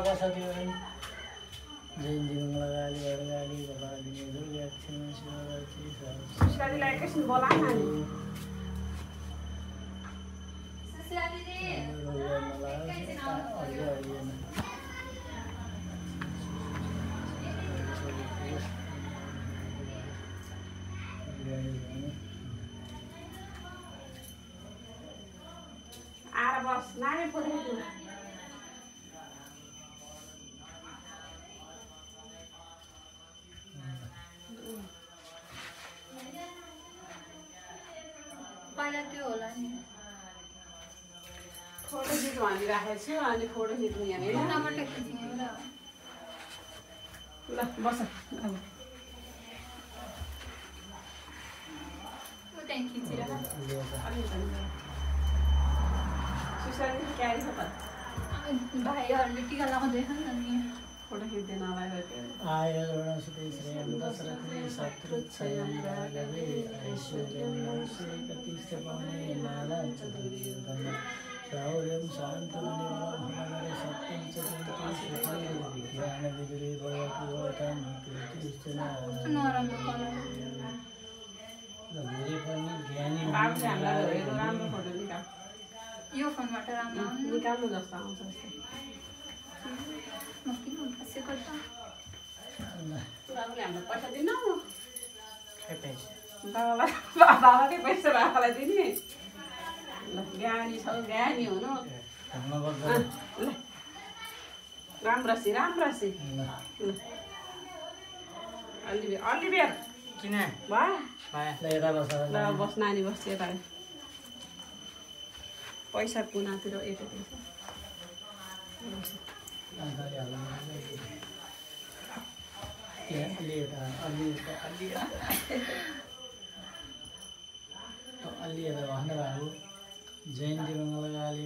बस त्यो जयन्ती मङ्गलगाली अडगाली भगवानी दुर्गा क्षमा शिवरात्रि सुस्कालीलाई एकैछिन बोलाउन नि आएर बस नानी पठाइदिनु पहिला त्यो होला नि फोटो खिच्नु भनिराखेको छु अनि फोटो खिच्नु यहाँ टमाटर खिच्ने हो ल बस अब त्यहाँ खिचिरहेको सुसारी क्यारी छ त भाइहरूले टिका लगाउँदैन नि फोटो खिच्दैन होला आयुर्णसुते श्रेयं दशरथे शत्रुच्छयं राघवे ऐश्वर्यं नौषे प्रतिष्ठपवने मालां च दुर्योधन शौर्यं शान्तमनिवरं सत्यं च कुन्ती विज्ञानविदुरे भवकुवतं कीर्तिश्च नराम्रो कलर धेरै पनि ज्ञानी राम्रो फोटो निकाल यो फोनबाट राम्रो निकाल्नु जस्तो आउँछ जस्तो म किन बसेको त बाबुले हामीलाई पैसा दिनु पैसा बाबाकै पैसा बाबालाई दिने ल ज्ञानी छ ज्ञानी हुनु ल राम्रसी राम्रसी ल अलिबेर किन भयो ल बस नानी बस यता पैसा कुनातिर यता अलिएर भन्नुभएको जयन्ती मङ्गलगाली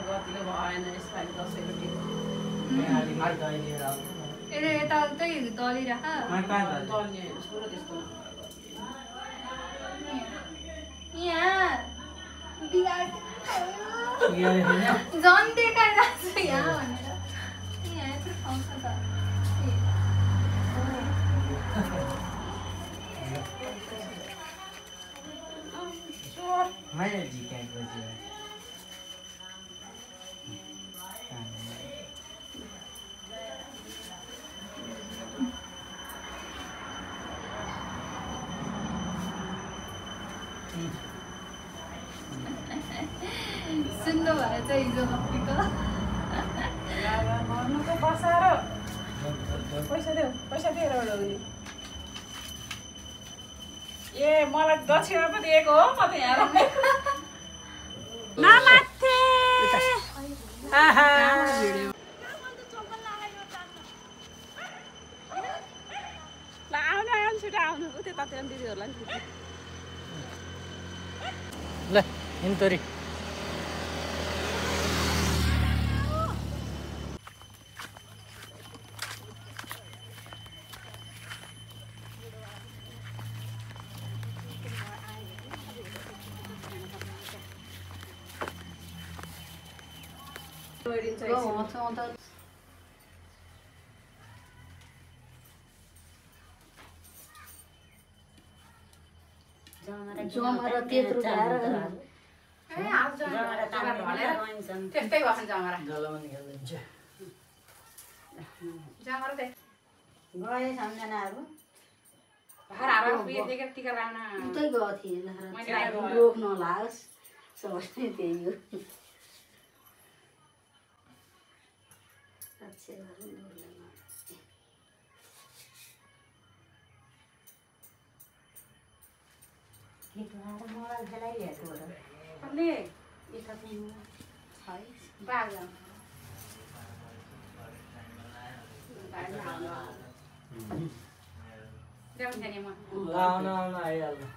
गतिले भएन यसपालि दसैँको टिका यताउतै दलिराख दल्ने छोरो त्यस्तो यहाँ झन् देखाइरहेको छु यहाँ भनेर यहाँ यत्रो ठाउँ छ त सुन्नु भएर चाहिँ हिजो भक्तिको भन्नुको बसाएर पैसा दिएर उडाउने ए मलाई दक्षिणा पो दिएको हो म त यहाँ नमाथे ल आउनु छिटो आउनु उतै ततै दिदीहरूलाई नि ल हिँड्तोरी जमरा त्यत्रो ल्याएर त्यस्तै गर्छ जमरा जलमन खेलिदिन्छ जमरा त्यही गए सम्झनाहरू टिका लाउन उतै गएको थिएँ रोग नलाओस् सबै त्यही हो मोबाइल खेलाइरहेको हो कसले यता चाहिँ है बाघ आउन आउन आइहाल्नु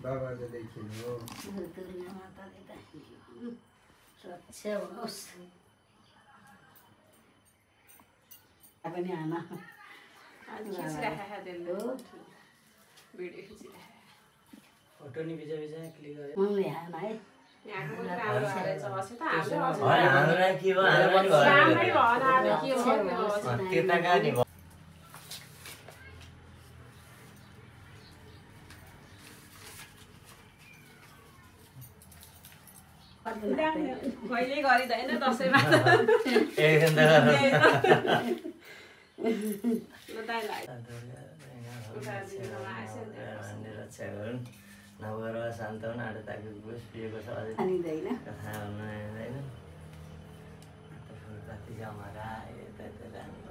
बाबाले देखिनु हो स्वच्छ होस् पनि आना फोटो नि भिजा भिजा क्लिक गरे मम्मी आना है हामीलाई के भयो त्यता कहाँ नि भयो कहिले गरिँदैन दसैँमा एकदिन त रक्षा गरून् नभएर शान्त हुन् आडो ताकि गोस पिएको छ अझै हानिँदैन कथा हुन आउँदैन कति जमारा यता राम्रो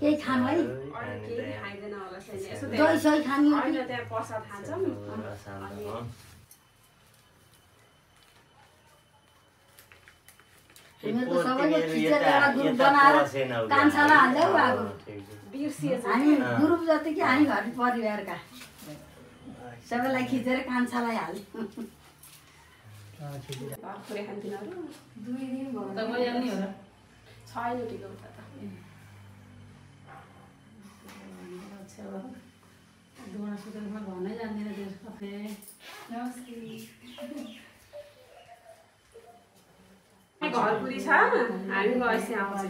केही खानु है दही सही खानु हो कि? तिमीहरू त सबैले खिचेर एउटा ग्रुप बनाएर कान्छालाई हाल्दै अब हामी ग्रुप जति कि हामी घर परिवारका सबैलाई खिचेर कान्छालाई हाल्यो 2 दिन भयो घरपुरी छ हामी गएपछि आउँछ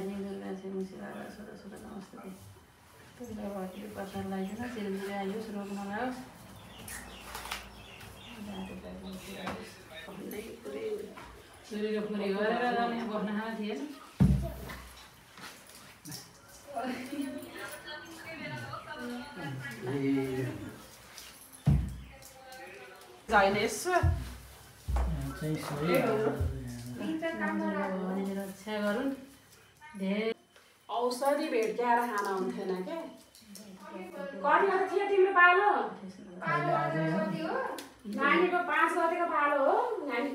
छोरीको पुरी गरेर जाने बस्न खाना थिएन छैन यसो चाहिँ सही रक्षा गरून् धेरै औषधि भेट्याएर खाना हुन्थेन क्या कतिको थियो तिम्रो पालो नानीको 5 गतेको पालो हो नानीको